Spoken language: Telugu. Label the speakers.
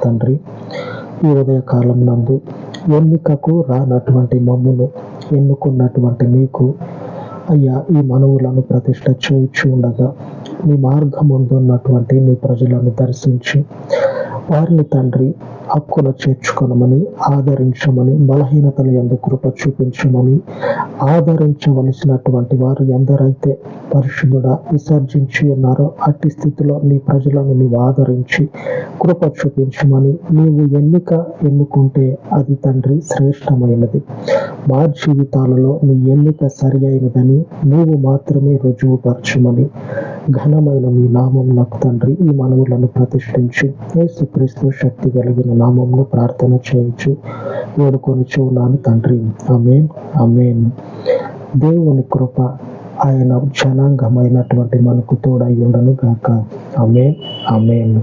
Speaker 1: తండ్రి, ఈ ఉదయకాలం నందు ఎన్నికకు రానటువంటి మమ్మును ఎన్నుకున్నటువంటి నీకు అయ్యా ఈ మనవులను ప్రతిష్ట చేయించి ఉండగా నీ మార్గమందు ఉన్నటువంటి నీ ప్రజలను దర్శించి వారిని తండ్రి హక్కున చేర్చుకొనమని, ఆదరించమని, బలహీనతల యందు కృప చూపించమని, ఆదరించవలసినటువంటి వారు ఎందరైతే పరిశుద్ధుడా విసర్జించి ఉన్నారో అట్టి స్థితిలో నీ ప్రజలను నీవు ఆదరించి కృప చూపించమని, నీవు ఎన్నుకుంటే అది తండ్రి శ్రేష్టమైనది. మా జీవితాలలో నీ ఎన్నిక సరి అయినదని నీవు మాత్రమే రుజువుపరచమని ఘనమైన మీ నామం నాకు తండ్రి ఈ మనవులను ప్రతిష్ఠించి యేసుక్రీస్తు శక్తి కలిగిన నామంలో ప్రార్థన చేయించు వేడుకొనుచు ఉన్నాను తండ్రి. ఆమేన్, ఆమేన్. దేవుని కృప ఆయన జనాంగమైనటువంటి మనకు తోడై ఉండను గాక. ఆమేన్, ఆమేన్.